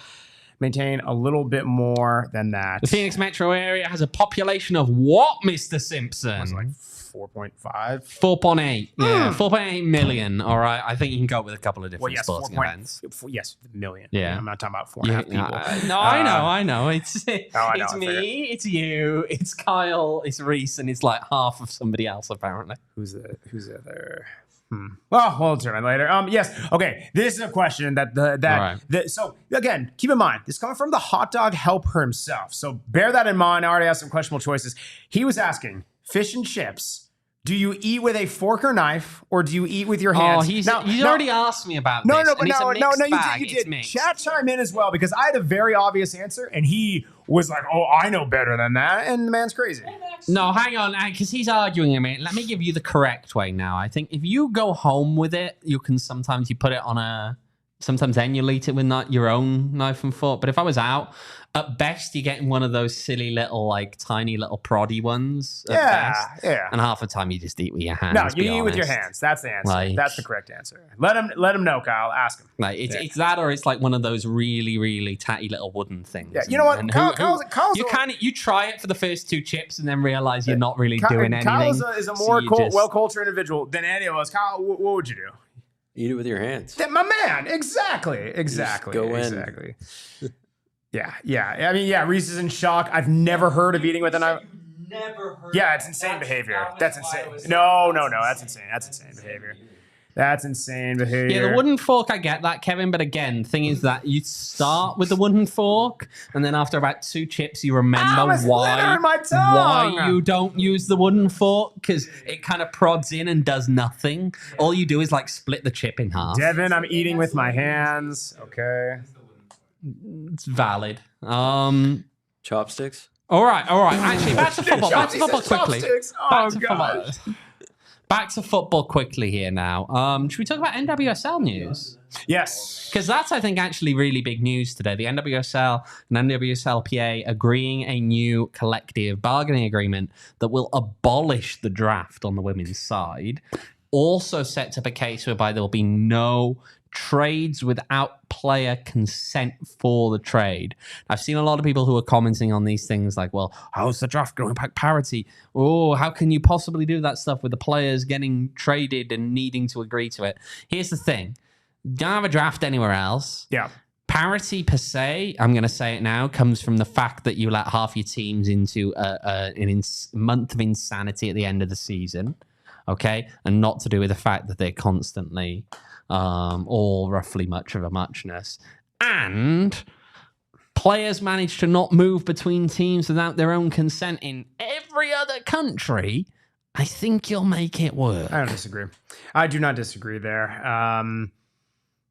maintain a little bit more than that. The Phoenix metro area has a population of what, Mr. Simpson? It's 4.5? 4.8. Yeah, 4.8 million. All right. I think you can go with a couple of different sporting events. Yes, million. Yeah. I'm not talking about 4.5 people. No, I know. It's me, it's you, it's Kyle, it's Reese, and it's half of somebody else, apparently. Who's the other... Well, we'll determine later. Yes. Okay. This is a question so again, keep in mind, this is coming from the hot dog helper himself. So bear that in mind. I already have some questionable choices. He was asking, fish and chips, do you eat with a fork or knife, or do you eat with your hands? He's already asked me about this. You did. Chat chime in as well, because I had a very obvious answer, and he was like, "Oh, I know better than that," and the man's crazy. No, hang on, because he's arguing a minute. Let me give you the correct way now. I think if you go home with it, you can sometimes put it on sometimes emulate it with not your own knife and fork. But if I was out, at best, you're getting one of those silly little, tiny little proddy ones. Yeah. And half the time you just eat with your hands. No, you eat with your hands. That's the answer. That's the correct answer. Let him know, Kyle. Ask him. It's that, or it's one of those really, really tatty little wooden things. Yeah, you know what? You try it for the first two chips and then realize you're not really doing anything. Kyle is a more well-cultured individual than any of us. Kyle, what would you do? Eat it with your hands. My man, exactly. Go in. Exactly. Yeah. I mean, Reese is in shock. I've never heard of eating with a knife. Never heard. Yeah, it's insane behavior. That's insane. No, that's insane. That's insane behavior. That's insane behavior. Yeah, the wooden fork, I get that, Kevin. But again, the thing is that you start with the wooden fork, and then after about two chips, you remember why you don't use the wooden fork, because it kind of prods in and does nothing. All you do is split the chip in half. Devin, I'm eating with my hands. Okay. It's valid. Chopsticks? All right. Actually, back to football. Quickly. Back to football quickly here now. Should we talk about NWSL news? Yes. Because that's, I think, actually really big news today. The NWSL and NWSLPA agreeing a new collective bargaining agreement that will abolish the draft on the women's side. Also sets up a case whereby there will be no trades without player consent for the trade. I've seen a lot of people who are commenting on these things well, how's the draft going to impact parity? Oh, how can you possibly do that stuff with the players getting traded and needing to agree to it? Here's the thing. Don't have a draft anywhere else. Yeah. Parity per se, I'm going to say it now, comes from the fact that you let half your teams into a month of insanity at the end of the season. Okay? And not to do with the fact that they're constantly all roughly much of a muchness. And players manage to not move between teams without their own consent in every other country. I think you'll make it work. I don't disagree. I do not disagree there.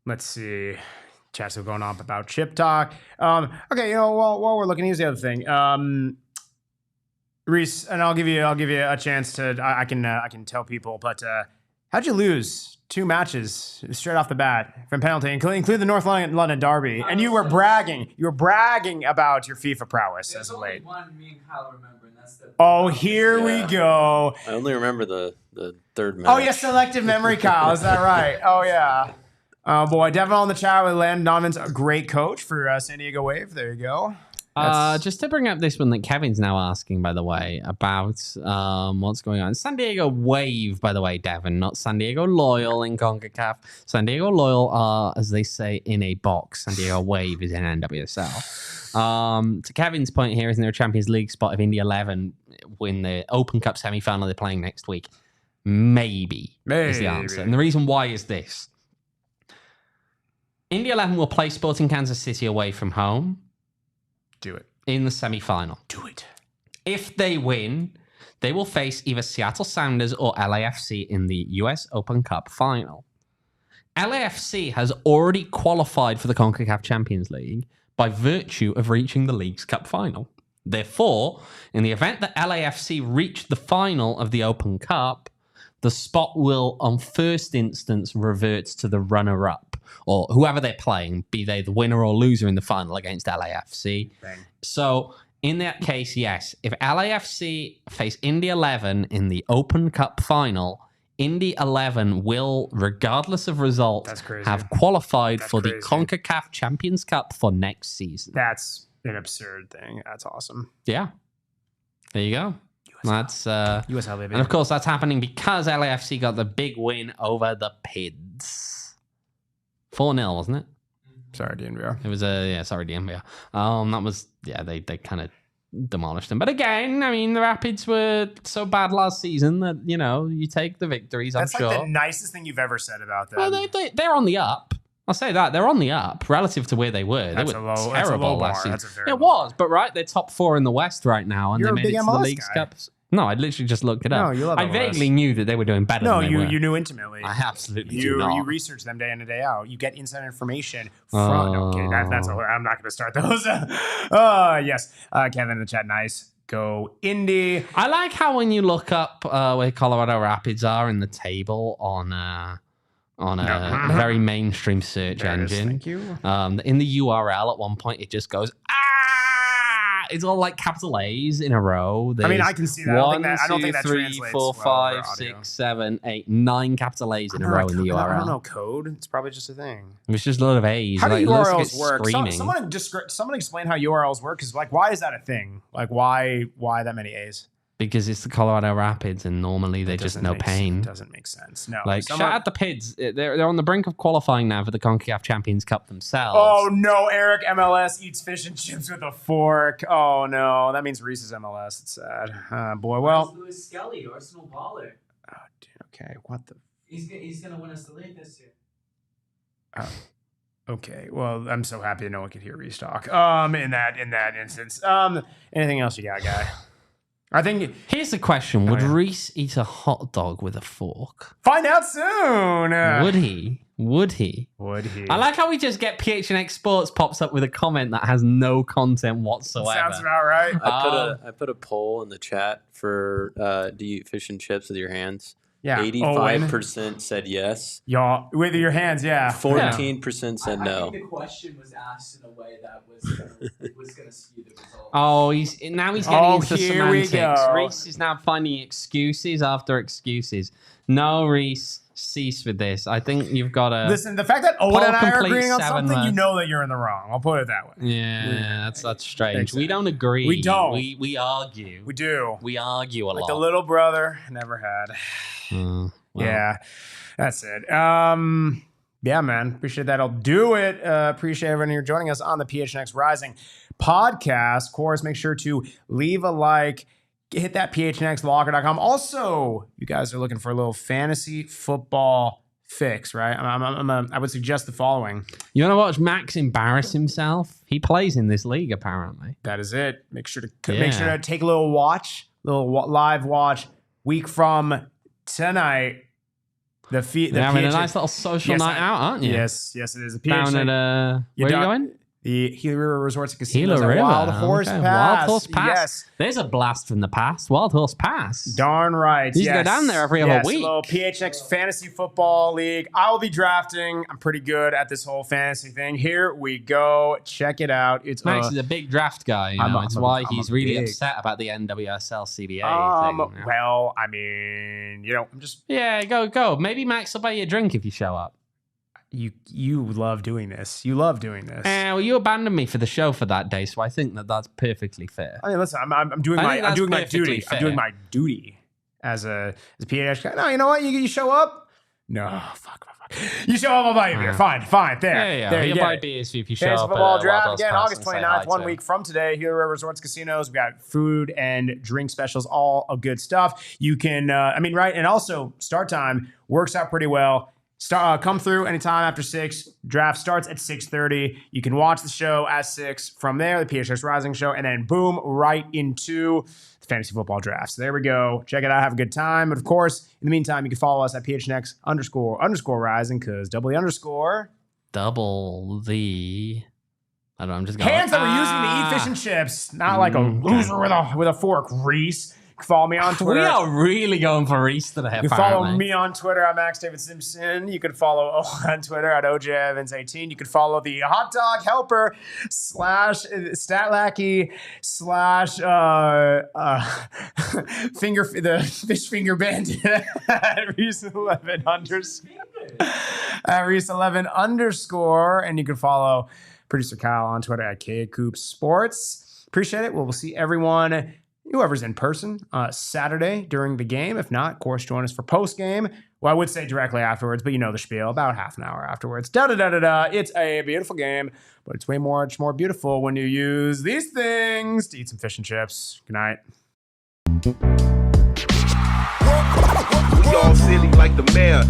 Let's see. Chat's still going on about chip talk. Okay, while we're looking, here's the other thing. Reese, and I'll give you a chance to. I can tell people, but how'd you lose 2 matches straight off the bat from penalty, including the North London derby? And you were bragging. You were bragging about your FIFA prowess as of late. One me and Kyle remember, and that's the. Oh, here we go. I only remember the third match. Oh, yeah, selective memory, Kyle. Is that right? Oh, yeah. Boy, Devin on the chat with Landon Donovan's a great coach for San Diego Wave. There you go. Just to bring up this one that Kevin's now asking, by the way, about what's going on. San Diego Wave, by the way, Devin, not San Diego Loyal in CONCACAF. San Diego Loyal are, as they say, in a box. San Diego Wave is in NWSL. To Kevin's point here, isn't there a Champions League spot if Indy 11 win the Open Cup semi-final they're playing next week? Maybe is the answer. And the reason why is this. Indy 11 will play Sporting Kansas City away from home. Do it. In the semi-final. Do it. If they win, they will face either Seattle Sounders or LAFC in the US Open Cup final. LAFC has already qualified for the CONCACAF Champions League by virtue of reaching the League's Cup final. Therefore, in the event that LAFC reach the final of the Open Cup, the spot will, on first instance, revert to the runner-up, or whoever they're playing, be they the winner or loser in the final against LAFC. Bang. So, in that case, yes, if LAFC face Indy 11 in the Open Cup final, Indy 11 will, regardless of result, have qualified for the CONCACAF Champions Cup for next season. That's an absurd thing. That's awesome. Yeah. There you go. That's USL, baby. And of course, that's happening because LAFC got the big win over the Pids. 4-0, wasn't it? Sorry, DNVR. It was sorry, DNVR. That was they kind of demolished them. But again, I mean, the Rapids were so bad last season that you take the victories. I'm sure. That's like the nicest thing you've ever said about them. Well, they're on the up. I'll say that they're on the up relative to where they were. They were terrible last season. It was, but they're top 4 in the West right now, and they made it to the League's Cups. No, I literally just looked it up. No, you love I vaguely knew that they were doing better. No, than they were. You knew intimately. I absolutely do not. You research them day in and day out. You get inside information from. No, okay, that's I'm not going to start those. Yes, Kevin in the chat. Nice. Go Indy. I like how when you look up where Colorado Rapids are in the table on a very mainstream search engine. Thank you. In the URL at one point, it just goes, it's all like capital A's in a row. I mean, I can see that. I don't think that 3, translates 4, well 5, 6, 7, 8, 9 capital A's in a row in the URL. I don't know code. It's probably just a thing. It's just a lot of A's. How do URLs work? Screaming. Someone explain how URLs work. Because why is that a thing? Like, why that many A's? Because it's the Colorado Rapids, and normally they're just no pain. Doesn't make sense. No. Shout out the Pids. They're on the brink of qualifying now for the CONCACAF Champions Cup themselves. Oh no, Eric MLS eats fish and chips with a fork. Oh no, that means Reese's MLS. It's sad. Boy, well. Lewis Skelly, Arsenal baller. Oh, dude, okay, what the? He's gonna win us the league this year. Oh. Okay, well, I'm so happy no one could hear Reese talk. In that instance. Anything else you got, guy? I think here's the question: would Reese eat a hot dog with a fork? Find out soon. Would he? Would he? I like how we just get PHNX Sports pops up with a comment that has no content whatsoever. Sounds about right. I put a poll in the chat for do you eat fish and chips with your hands? Yeah. 85% said yes. Y'all with your hands, yeah. 14% said no. I think the question was asked in a way that was gonna skew the result. Oh, he's getting into semantics. Reese is now finding excuses after excuses. No, Reese, cease with this. I think you've got to listen. The fact that Owain and I are agreeing on something, you know that you're in the wrong. I'll put it that way. Yeah, that's strange. Exactly. We don't agree. We don't. We argue. We do. We argue a lot. Like the little brother never had. Well. Yeah, that's it. Yeah, man. Appreciate that. I'll do it. Appreciate everyone here joining us on the PHNX Rising podcast. Of course, make sure to leave a like. Hit that phnxlocker.com. Also, you guys are looking for a little fantasy football fix, right? I would suggest the following. You want to watch Max embarrass himself? He plays in this league, apparently. That is it. Make sure to take a little live watch week from tonight. You're having a nice little social night out, aren't you? Yes, it is. Down at where are you going? The Gila River Resorts and Casinos at Wild Horse Pass. Wild Horse Pass. Yes. There's a blast from the past. Wild Horse Pass. Darn right. You go down there every other week. A little PHX Fantasy Football League. I will be drafting. I'm pretty good at this whole fantasy thing. Here we go. Check it out. Max is a big draft guy. It's why he's really upset about the NWSL CBA thing. Well, I mean, I'm just... Yeah, go. Maybe Max will buy you a drink if you show up. You love doing this. You love doing this. Well, you abandoned me for the show for that day, so I think that's perfectly fair. I mean, listen, I'm doing my duty. Fair. I'm doing my duty as a PH guy. No, you know what? You show up. No, fuck. You show up, I'll buy you beer. Fine. There. Yeah. There you buy go. beers if you show Fantasy up. football at draft Wild again, Pass August and say 29th, hi 1 to week from today. Hero Resorts Casinos. We got food and drink specials, all of good stuff. You can, right, and also start time works out pretty well. Come through anytime after 6. Draft starts at 6:30. You can watch the show at 6. From there, the PHX Rising show, and then boom, right into the fantasy football draft. So there we go. Check it out. Have a good time. But of course, in the meantime, you can follow us at PHNX__Rising because double the underscore. Double the. I don't know. I'm just going. Hands that we're using to eat fish and chips. Not like a loser with a fork, Reese. You can follow me on Twitter. We are really going for Easter there. You can follow me on Twitter at Max David Simpson. You can follow Owain on Twitter at OJEvans18. You can follow the Hot Dog Helper / Statlackey / the Fish Finger Bandit at Reese11_. And you can follow producer Kyle on Twitter at KCoopSports. Appreciate it. We'll see everyone. Whoever's in person Saturday during the game. If not, of course, join us for post game. Well, I would say directly afterwards, but you know the spiel. About half an hour afterwards. It's a beautiful game, but it's much more beautiful when you use these things to eat some fish and chips. Good night. We all silly like the mayor.